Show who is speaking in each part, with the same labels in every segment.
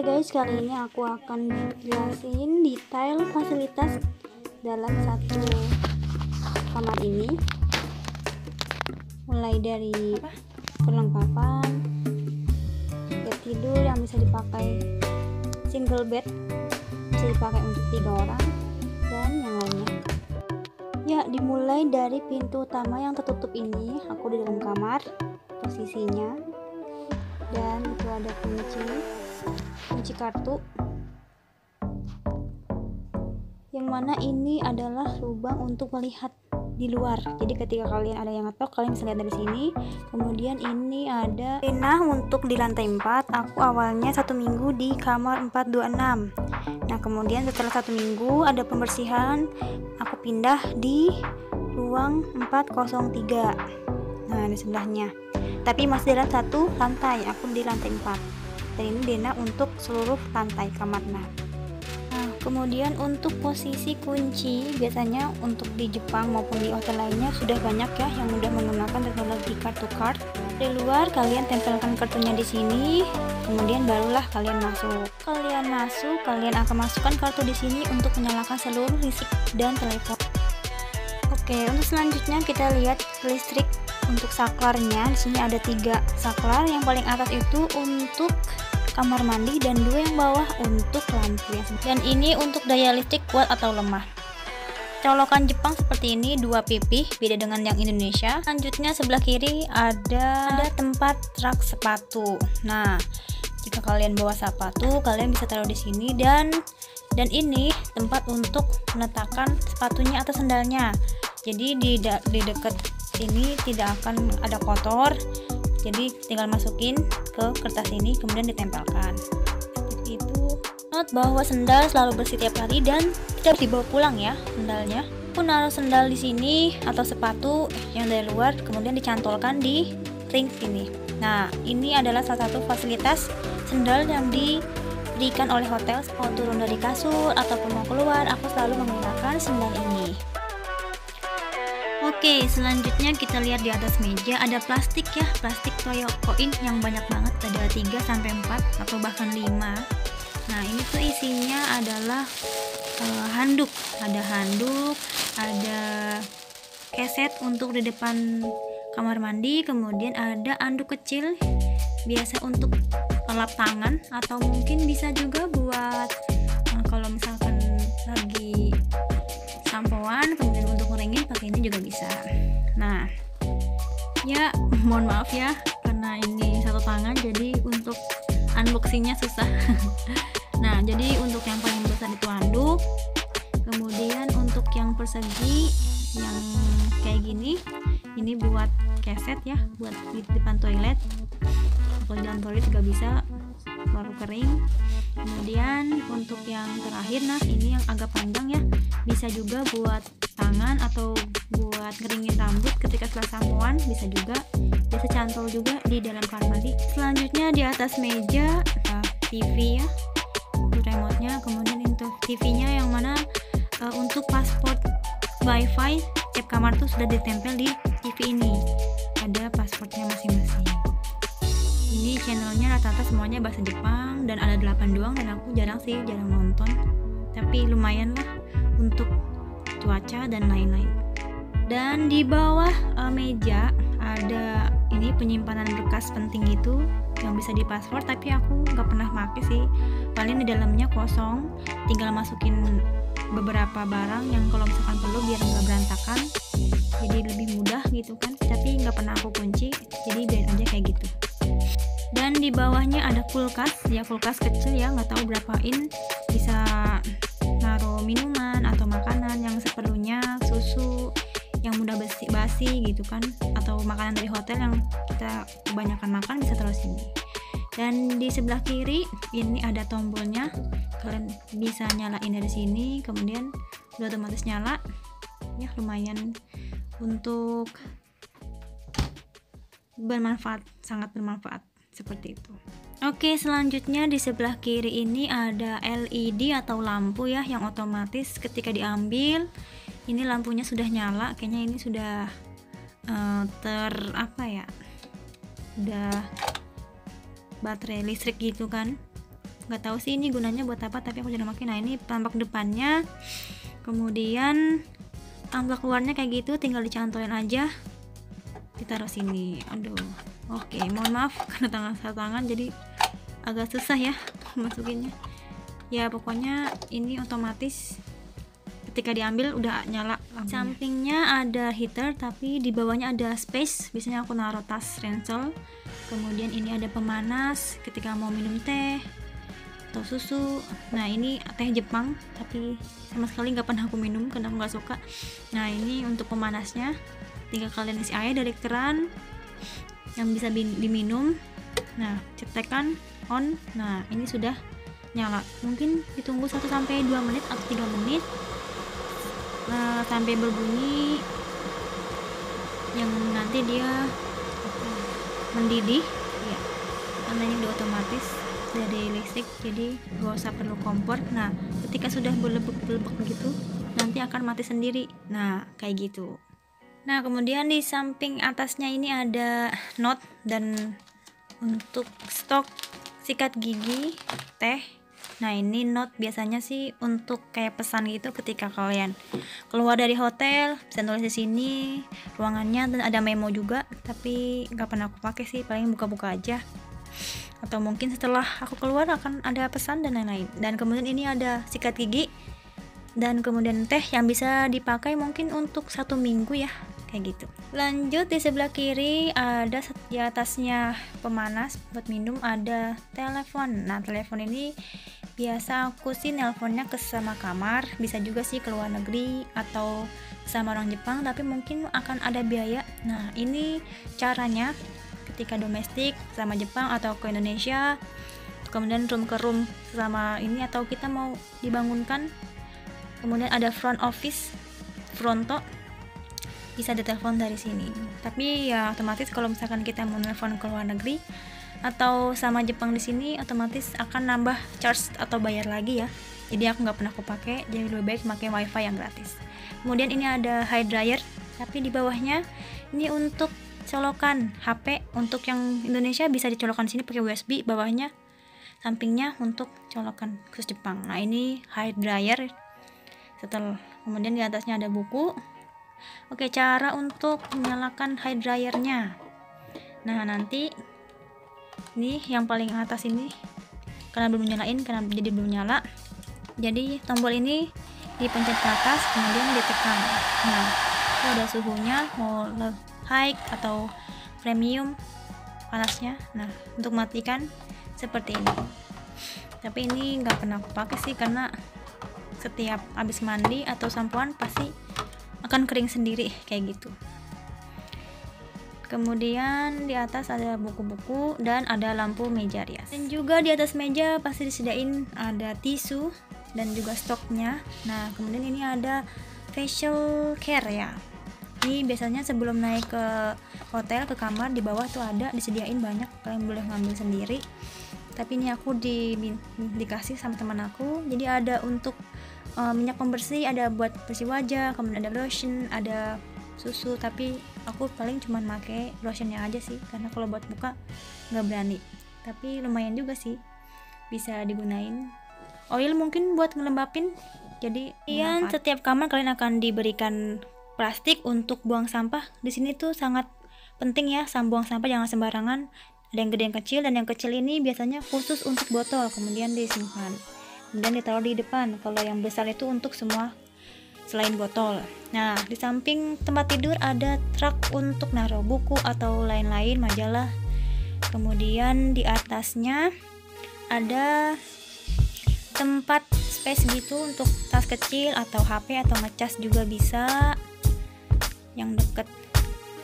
Speaker 1: Oke guys, kali ini aku akan jelasin detail fasilitas dalam satu kamar ini, mulai dari perlengkapan, bed tidur yang bisa dipakai single bed, bisa dipakai untuk 3 orang, dan yang lainnya. Ya, dimulai dari pintu utama yang tertutup ini. Aku di dalam kamar, posisinya, dan itu ada kunci kartu, yang mana ini adalah lubang untuk melihat di luar. Jadi ketika kalian ada yang ngetok, kalian bisa lihat dari sini. Kemudian ini ada ranah untuk di lantai 4. Aku awalnya 1 minggu di kamar 426. Nah, kemudian setelah 1 minggu ada pembersihan, aku pindah di ruang 403. Nah, di sebelahnya, tapi masih dalam satu lantai. Aku di lantai 4, dan ini denah untuk seluruh lantai kamarnya. Nah, kemudian untuk posisi kunci, biasanya untuk di Jepang maupun di hotel lainnya sudah banyak ya yang sudah menggunakan teknologi kartu card. Dari luar kalian tempelkan kartunya di sini, kemudian barulah kalian masuk. Kalian akan masukkan kartu di sini untuk menyalakan seluruh listrik dan telepon. Oke, untuk selanjutnya kita lihat listrik. Untuk saklarnya, di sini ada 3 saklar. Yang paling atas itu untuk kamar mandi dan 2 yang bawah untuk lampu ya. Dan ini untuk daya listrik kuat atau lemah. Colokan Jepang seperti ini, 2 pipih, beda dengan yang Indonesia. Selanjutnya sebelah kiri ada tempat rak sepatu. Nah, jika kalian bawa sepatu, kalian bisa taruh di sini, dan ini tempat untuk meletakkan sepatunya atau sendalnya. Jadi di dekat ini tidak akan ada kotor, jadi tinggal masukin ke kertas ini kemudian ditempelkan seperti itu. Note bahwa sendal selalu bersih tiap hari dan tidak dibawa pulang ya sendalnya. Aku naruh sendal di sini atau sepatu yang dari luar, kemudian dicantolkan di ring sini. Nah, ini adalah salah satu fasilitas sendal yang diberikan oleh hotel. Mau turun dari kasur ataupun mau keluar, aku selalu menggunakan sendal ini. Oke, selanjutnya kita lihat di atas meja ada plastik ya, plastik toyo koin yang banyak banget, ada 3-4 atau bahkan 5. Nah, ini tuh isinya adalah handuk, ada keset untuk di depan kamar mandi, kemudian ada anduk kecil biasa untuk lap tangan, atau mungkin bisa juga buat kalau misalkan lagi sampoan, kemudian untuk ngeringin pakai ini juga bisa. Nah, ya mohon maaf ya karena ini satu tangan, jadi untuk unboxingnya susah. Nah, jadi untuk yang paling besar itu handuk, kemudian untuk yang persegi yang kayak gini, ini buat keset ya, buat di depan toilet atau di dalam toilet juga bisa, baru kering. Kemudian untuk yang terakhir, nah ini yang agak panjang ya, bisa juga buat tangan atau buat ngeringin rambut ketika setelah sampoan, bisa juga, bisa cantol juga di dalam kamar mandi. Selanjutnya di atas meja TV ya, untuk remote-nya, kemudian untuk TV-nya yang mana untuk pasport wifi tiap kamar tuh sudah ditempel di TV ini, ada pasportnya masing-masing. Ini channelnya rata-rata semuanya bahasa Jepang dan ada 8 doang, dan aku jarang nonton, tapi lumayan lah untuk cuaca dan lain-lain. Dan di bawah meja ada ini penyimpanan berkas penting gitu yang bisa di paspor, tapi aku nggak pernah pakai sih, paling di dalamnya kosong, tinggal masukin beberapa barang yang kalau misalkan perlu biar nggak berantakan, jadi lebih mudah gitu kan, tapi nggak pernah aku kunci, jadi biarin aja kayak gitu. Dan di bawahnya ada kulkas ya, kulkas kecil ya, nggak tahu berapa in, bisa naruh minuman atau makanan yang seperlunya, susu yang mudah basi gitu kan, atau makanan dari hotel yang kita kebanyakan makan bisa taruh sini. Dan di sebelah kiri ini ada tombolnya, kalian bisa nyalain dari sini, kemudian udah otomatis nyala ya, lumayan untuk bermanfaat, sangat bermanfaat seperti itu. Oke, selanjutnya di sebelah kiri ini ada LED atau lampu ya, yang otomatis ketika diambil ini lampunya sudah nyala, kayaknya ini sudah udah baterai listrik gitu kan. nggak tahu sih ini gunanya buat apa, tapi aku jarang pakai. Nah ini tampak depannya, kemudian tampak luarnya kayak gitu, tinggal dicantolin aja, ditaruh sini. Aduh, oke, mohon maaf karena tangan jadi agak susah ya masukinnya. Ya pokoknya ini otomatis ketika diambil udah nyala lampunya. Sampingnya ada heater, tapi di bawahnya ada space, biasanya aku naruh tas ransel. Kemudian ini ada pemanas ketika mau minum teh atau susu. Nah ini teh Jepang, tapi sama sekali nggak pernah aku minum karena aku nggak suka. Nah ini untuk pemanasnya, tinggal kalian isi air dari keran yang bisa diminum. Nah cetekan on. Nah ini sudah nyala, mungkin ditunggu 1-2 menit atau 3 menit sampai berbunyi yang nanti dia mendidih ya, karena ini udah otomatis dari listrik, jadi gak usah perlu kompor. Nah ketika sudah berlebek-belebek begitu nanti akan mati sendiri. Nah kayak gitu. Nah kemudian di samping atasnya ini ada not, dan untuk stok sikat gigi teh. Nah ini note biasanya sih untuk kayak pesan gitu ketika kalian keluar dari hotel, bisa tulis di sini ruangannya, dan ada memo juga, tapi nggak pernah aku pakai sih, paling buka-buka aja, atau mungkin setelah aku keluar akan ada pesan dan lain-lain. Dan kemudian ini ada sikat gigi, dan kemudian teh yang bisa dipakai mungkin untuk 1 minggu ya, kayak gitu. Lanjut di sebelah kiri ada di atasnya pemanas buat minum, ada telepon. Nah telepon ini biasa aku sih nelponnya ke sama kamar, bisa juga sih ke luar negeri atau sama orang Jepang, tapi mungkin akan ada biaya. Nah ini caranya ketika domestik sama Jepang atau ke Indonesia, kemudian room ke room sama ini, atau kita mau dibangunkan, kemudian ada front office fronto, bisa ditelepon dari sini. Tapi ya otomatis kalau misalkan kita mau nelpon ke luar negeri atau sama Jepang di sini, otomatis akan nambah charge atau bayar lagi ya. Jadi aku nggak pernah aku pakai, jadi lebih baik pakai wifi yang gratis. Kemudian ini ada hair dryer, tapi di bawahnya ini untuk colokan HP. Untuk yang Indonesia bisa dicolokkan di sini pakai USB, bawahnya sampingnya untuk colokan khusus Jepang. Nah ini hair dryer. Kemudian di atasnya ada buku. Oke, cara untuk menyalakan hair dryernya. Nah nanti ini yang paling atas ini karena belum nyalain, karena jadi belum nyala, jadi tombol ini dipencet ke atas kemudian ditekan. Nah itu ada suhunya, mau high atau premium panasnya. Nah untuk matikan seperti ini, tapi ini nggak pernah aku pakai sih, karena setiap habis mandi atau sampoan pasti akan kering sendiri kayak gitu. Kemudian di atas ada buku-buku dan ada lampu meja rias. Dan juga di atas meja pasti disediain ada tisu dan juga stoknya. Nah kemudian ini ada facial care ya. Ini biasanya sebelum naik ke hotel, ke kamar, di bawah tuh ada disediain banyak, kalian boleh ngambil sendiri. Tapi ini aku dikasih sama teman aku. Jadi ada untuk minyak pembersih, ada buat bersih wajah, kemudian ada lotion, ada susu, tapi aku paling cuman pakai lotionnya aja sih, karena kalau buat buka nggak berani. Tapi lumayan juga sih, bisa digunain. Oil mungkin buat ngelembapin. Jadi setiap kamar kalian akan diberikan plastik untuk buang sampah. Di sini tuh sangat penting ya, buang sampah jangan sembarangan. Ada yang gede yang kecil, dan yang kecil ini biasanya khusus untuk botol, kemudian disimpan, kemudian ditaruh di depan. Kalau yang besar itu untuk semua selain botol. Nah di samping tempat tidur ada truk untuk naruh buku atau lain-lain, majalah. Kemudian di atasnya ada tempat space gitu untuk tas kecil atau HP atau ngecas juga bisa, yang deket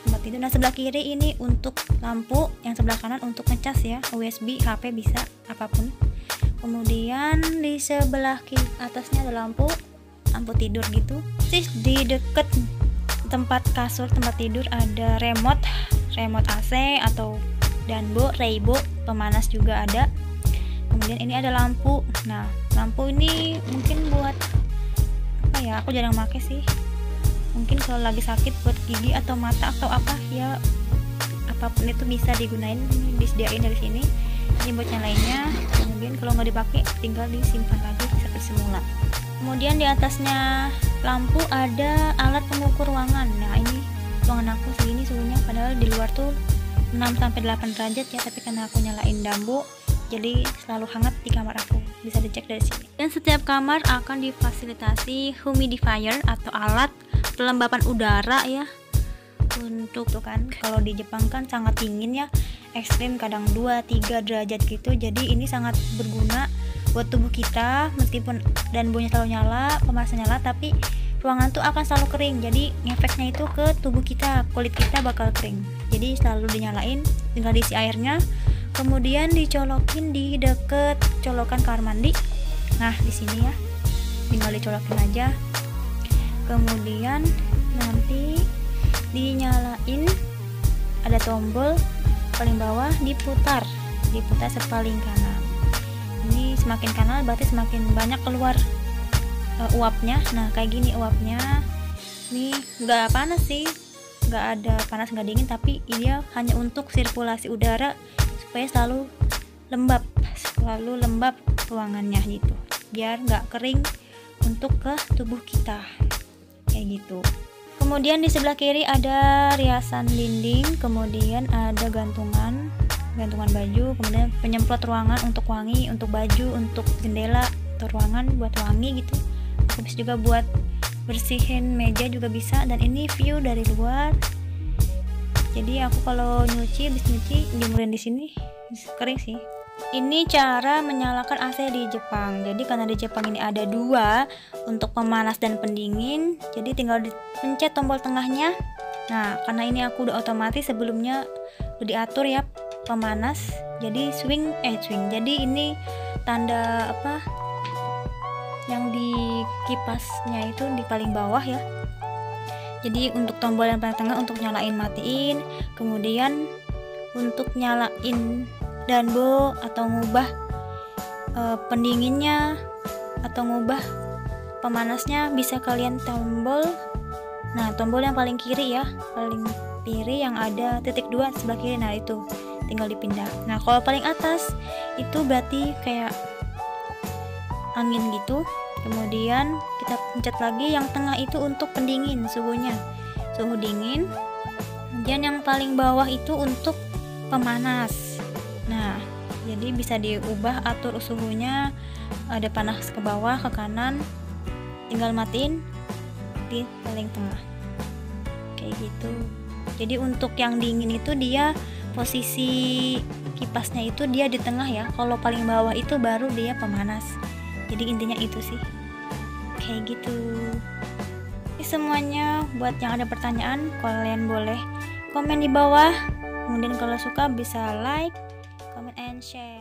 Speaker 1: tempat tidur. Nah sebelah kiri ini untuk lampu, yang sebelah kanan untuk ngecas ya, USB, HP bisa apapun. Kemudian di sebelah kiri atasnya ada lampu tidur gitu. Terus di deket tempat kasur tempat tidur ada remote AC atau Danbo, Reibo, pemanas juga ada. Kemudian ini ada lampu. Nah lampu ini mungkin buat apa ya, aku jarang pakai sih, mungkin kalau lagi sakit buat gigi atau mata atau apa ya, apapun itu bisa digunain, disediain dari sini. Ini buat nyalainnya, kemudian kalau nggak dipakai tinggal disimpan lagi seperti semula. Kemudian di atasnya lampu ada alat pengukur ruangan. Nah ini ruangan aku segini suhunya, padahal di luar tuh 6-8 derajat ya, tapi karena aku nyalain dambu jadi selalu hangat di kamar aku, bisa dicek dari sini. Dan setiap kamar akan difasilitasi humidifier atau alat pelembapan udara ya, untuk tuh kan kalau di Jepang kan sangat dingin ya, ekstrim kadang 2-3 derajat gitu, jadi ini sangat berguna buat tubuh kita. Meskipun dambunya selalu nyala, pemanasan nyala, tapi ruangan tuh akan selalu kering, jadi ngefeknya itu ke tubuh kita, kulit kita bakal kering. Jadi selalu dinyalain, tinggal diisi airnya, kemudian dicolokin di deket colokan kamar mandi. Nah di sini ya, tinggal dicolokin aja, kemudian nanti dinyalain, ada tombol paling bawah, diputar sepaling kanan. Ini semakin kanan berarti semakin banyak keluar uapnya. Nah kayak gini uapnya, ini nggak panas sih, nggak ada panas nggak dingin, tapi dia hanya untuk sirkulasi udara supaya selalu lembab ruangannya gitu, biar nggak kering untuk ke tubuh kita kayak gitu. Kemudian di sebelah kiri ada riasan dinding, kemudian ada gantungan baju, kemudian penyemprot ruangan untuk wangi, untuk baju, untuk jendela atau ruangan buat wangi gitu. Bisa juga buat bersihin meja juga bisa. Dan ini view dari luar, jadi aku kalau nyuci, habis nyuci jemurin di sini, kering sih. Ini cara menyalakan AC di Jepang. Jadi karena di Jepang ini ada dua untuk pemanas dan pendingin, jadi tinggal dipencet tombol tengahnya. Nah karena ini aku udah otomatis, sebelumnya udah diatur ya pemanas, jadi swing. Jadi ini tanda apa yang di kipasnya itu di paling bawah ya. Jadi untuk tombol yang paling tengah untuk nyalain matiin, kemudian untuk nyalain danbo atau ngubah pendinginnya atau ngubah pemanasnya bisa kalian tombol. Nah tombol yang paling kiri ya, paling kiri yang ada titik 2 sebelah kiri, nah itu tinggal dipindah. Nah kalau paling atas itu berarti kayak angin gitu, kemudian kita pencet lagi yang tengah itu untuk pendingin, suhu dingin. Kemudian yang paling bawah itu untuk pemanas. Nah jadi bisa diubah, atur suhunya, ada panas ke bawah ke kanan, tinggal matiin di paling tengah kayak gitu. Jadi untuk yang dingin itu dia posisi kipasnya itu dia di tengah ya, kalau paling bawah itu baru dia pemanas. Jadi intinya itu sih kayak gitu. Ini semuanya. Buat yang ada pertanyaan, kalian boleh komen di bawah. Kemudian kalau suka bisa like, comment, and share.